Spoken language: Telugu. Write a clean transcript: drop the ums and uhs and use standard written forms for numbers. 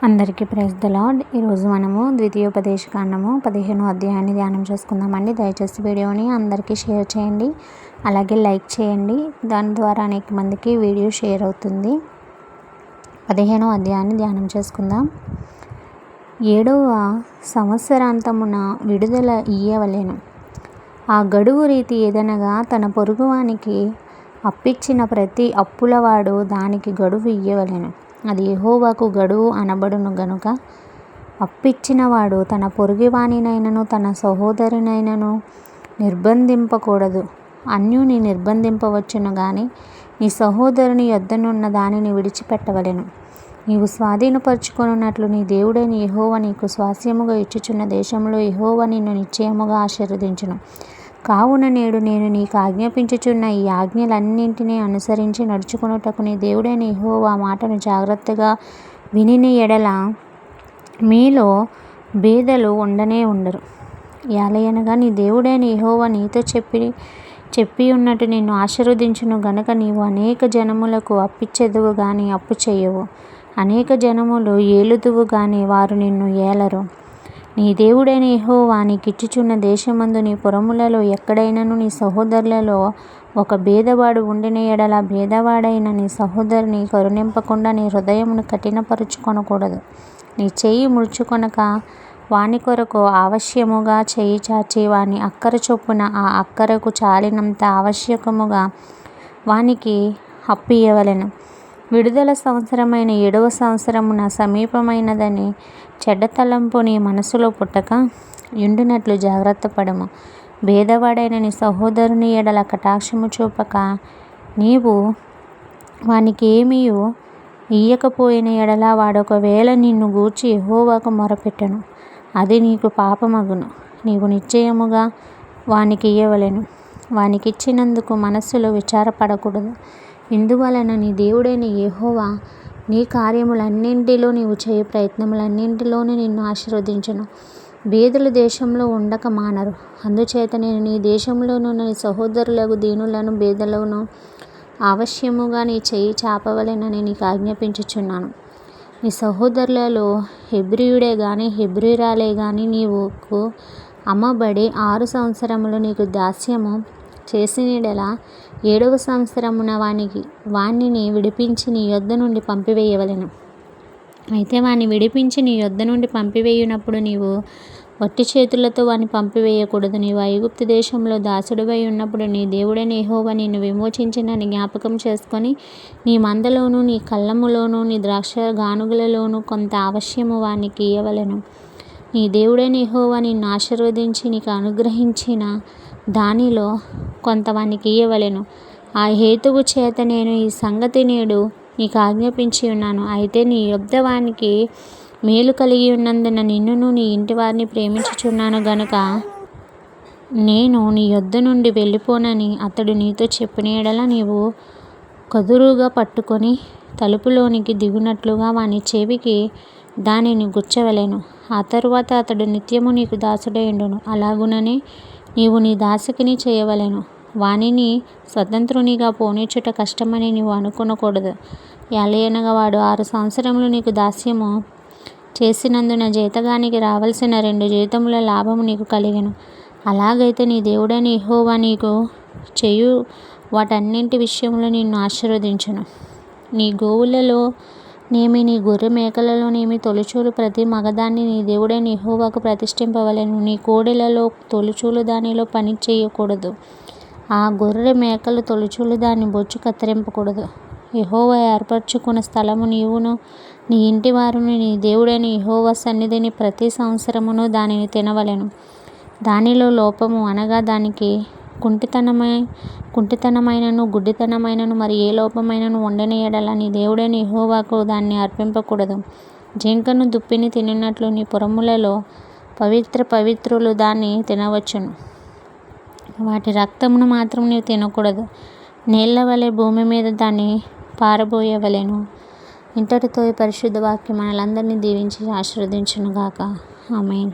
అందరికీ ప్రైజ్ ది లార్డ్. ఈరోజు మనము ద్వితీయోపదేశకాండము 15వ అధ్యాయాన్ని ధ్యానం చేసుకుందామండి. దయచేసి వీడియోని అందరికీ షేర్ చేయండి, అలాగే లైక్ చేయండి. దాని ద్వారా అనేక మందికి వీడియో షేర్ అవుతుంది. 15వ అధ్యాయాన్ని ధ్యానం చేసుకుందాం. 7వ సంవత్సరాంతమున విడుదల ఇయ్యవలెను. ఆ గడువు రీతి ఏదనగా తన పొరుగువానికి అప్పిచ్చిన ప్రతి అప్పులవాడు దానికి గడువు ఇయ్యవలెను. అది యెహోవాకు గడువు అనబడును గనుక అప్పిచ్చినవాడు తన పొరుగువానినైనను తన సహోదరునైనను నిర్బంధింపకూడదు. అన్యుని నిర్బంధింపవచ్చును గాని నీ సహోదరుని యొద్దనున్న దానిని విడిచిపెట్టవలెను. నీవు స్వాధీనపరచుకొనున్నట్లు నీ దేవుడైన యెహోవా నీకు స్వాస్యముగా ఇచ్చుచున్న దేశంలో యెహోవా నిన్ను నిశ్చయముగా ఆశీర్వదించును. కావున నేడు నేను నీకు ఆజ్ఞాపించుచున్న ఈ ఆజ్ఞలన్నింటినీ అనుసరించి నడుచుకొనుటకు నీ దేవుడైన యెహోవా మాటను జాగ్రత్తగా వినిన ఎడల మీలో బేదలు ఉండనే ఉండరు. ఏలయనగా నీ దేవుడైన యెహోవా నీతో చెప్పియున్నట్టు నిన్ను ఆశీర్వదించును గనుక నీవు అనేక జనములకు అప్పిచ్చెదవు గాని అప్పు చేయవు, అనేక జనములు ఏలుదువు గాని వారు నిన్ను ఏలరు. నీ దేవుడైన యెహోవా నీకిచ్చుచున్న దేశమందు నీ పురములలో ఎక్కడైనను నీ సహోదరులలో ఒక బేదవాడు ఉండిన ఎడల బేదవాడైన నీ సహోదరుని కరుణింపకుండా నీ హృదయమును కఠినపరచుకొనకూడదు. నీ చెయ్యి ముడుచుకొనక వాని కొరకు ఆవశ్యముగా చెయ్యి చాచి వాని అక్కర చొప్పున ఆ అక్కరకు చాలినంత ఆవశ్యకముగా వానికి అప్పియ్యవలెను. విడుదల సంవత్సరమైన 7వ సంవత్సరమున సమీపమైనదని చెడ్డ తలంపు నీ మనసులో పుట్టక యుండునట్లు జాగ్రత్త పడుము. భేదవాడైన నీ సహోదరుని ఎడల కటాక్షము చూపక నీవు వానికి ఏమీయూ ఇయ్యకపోయిన ఎడల వాడొకవేళ నిన్ను గూర్చి యెహోవాకు మొరపెట్టును, అది నీకు పాపమగును. నీవు నిశ్చయముగా వానికి ఇయ్యవలెను. వానికిచ్చినందుకు మనస్సులో విచారపడకూడదు. ఇందువలన నీ దేవుడైన యెహోవా నీ కార్యములన్నింటిలో నీవు చేయు ప్రయత్నములన్నింటిలోనూ నిన్ను ఆశీర్వదించును. బేదలు దేశంలో ఉండక మానరు. అందుచేత నేను నీ దేశంలోనున్న నీ సహోదరులకు దీనులను బేదలను ఆవశ్యముగా నీ చెయ్యి చాపవలెనని నీకు ఆజ్ఞాపించుచున్నాను. నీ సహోదరులలో హెబ్రీయుడే గాని హెబ్రీయురాలే గాని నీవుకు అమ్మబడి 6 సంవత్సరములు నీకు దాస్యము చేసినెడల 7వ సంవత్సరమున వానిని విడిపించి నీ యొద్ద నుండి పంపివేయవలెను. అయితే వాని విడిపించి నీ యొద్ద నుండి పంపివేయునప్పుడు నీవు వట్టి చేతులతో వాని పంపివేయకూడదు. నీవు ఐగుప్తు దేశంలో దాసుడివై ఉన్నప్పుడు నీ దేవుడైన యెహోవా నిన్ను విమోచించినని జ్ఞాపకం చేసుకొని నీ మందలోను నీ కళ్ళములోను నీ ద్రాక్ష గానుగలలోను కొంత ఆవశ్యము వానికి ఇయ్యవలెను. నీ దేవుడైన యెహోవా నిన్ను ఆశీర్వదించి నీకు అనుగ్రహించిన దానిలో కొంత వానికి ఇయ్యవలెను. ఆ హేతువు చేత నేను ఈ సంగతి నేడు నీకు ఆజ్ఞాపించి ఉన్నాను. అయితే నీ యొద్ద వానికి మేలు కలిగి ఉన్నందున నిన్నును నీ ఇంటివారిని ప్రేమించుచున్నాను గనుక నేను నీ యొద్ద నుండి వెళ్ళిపోనని అతడు నీతో చెప్పిన ఎడల నీవు కదురుగా పట్టుకొని తలుపులోనికి దిగునట్లుగా వాని చెవికి దానిని గుచ్చవలెను. ఆ తరువాత అతడు నిత్యము నీకు దాసుడై ఉండును. అలాగుననే నీవు నీ దాసికిని చేయవలెను. వానిని స్వతంత్రునిగా పోనిచ్చుట కష్టమని నీవు అనుకొనకూడదు. ఏలయనగా వాడు 6 సంవత్సరములు నీకు దాస్యము చేసినందున జీతగానికి రావలసిన 2 జీతముల లాభము నీకు కలిగెను. అలాగైతే నీ దేవుడైన యెహోవా నీకు చేయు వాటన్నింటి విషయంలో నిన్ను ఆశీర్వదించును. నీ గోవులలోనేమి నీ గొర్రె మేకలలోనేమి తొలిచూలు ప్రతి మగదాన్ని నీ దేవుడైన యెహోవాకు ప్రతిష్ఠింపవలెను. నీ కోడెలలో తొలిచూలు దానిలో పని చేయకూడదు. ఆ గొర్రె మేకలు తొలిచూలు దాని బొచ్చు కత్తిరింపకూడదు. యెహోవా ఏర్పరచుకున్న స్థలము నీవును నీ ఇంటివారును నీ దేవుడైన యెహోవా సన్నిధిని ప్రతి సంవత్సరమును దానిని తినవలెను. దానిలో లోపము అనగా దానికి కుంటితనమైనను గుడ్డితనమైనను మరి ఏ లోపమైనను ఉండిన ఎడల నీ దేవుడైన యెహోవాకు దాన్ని అర్పింపకూడదు. జింకను దుప్పిని తినినట్లు నీ పురములలో పవిత్రులు దాన్ని తినవచ్చును. వాటి రక్తమును మాత్రం నీవు తినకూడదు. నీళ్ల వలె భూమి మీద దాన్ని పారబోయవలెను. ఇంతటితో ఈ పరిశుద్ధ వాక్యం మనలందరినీ దీవించి ఆశీర్వదించును గాక. ఆమేన్.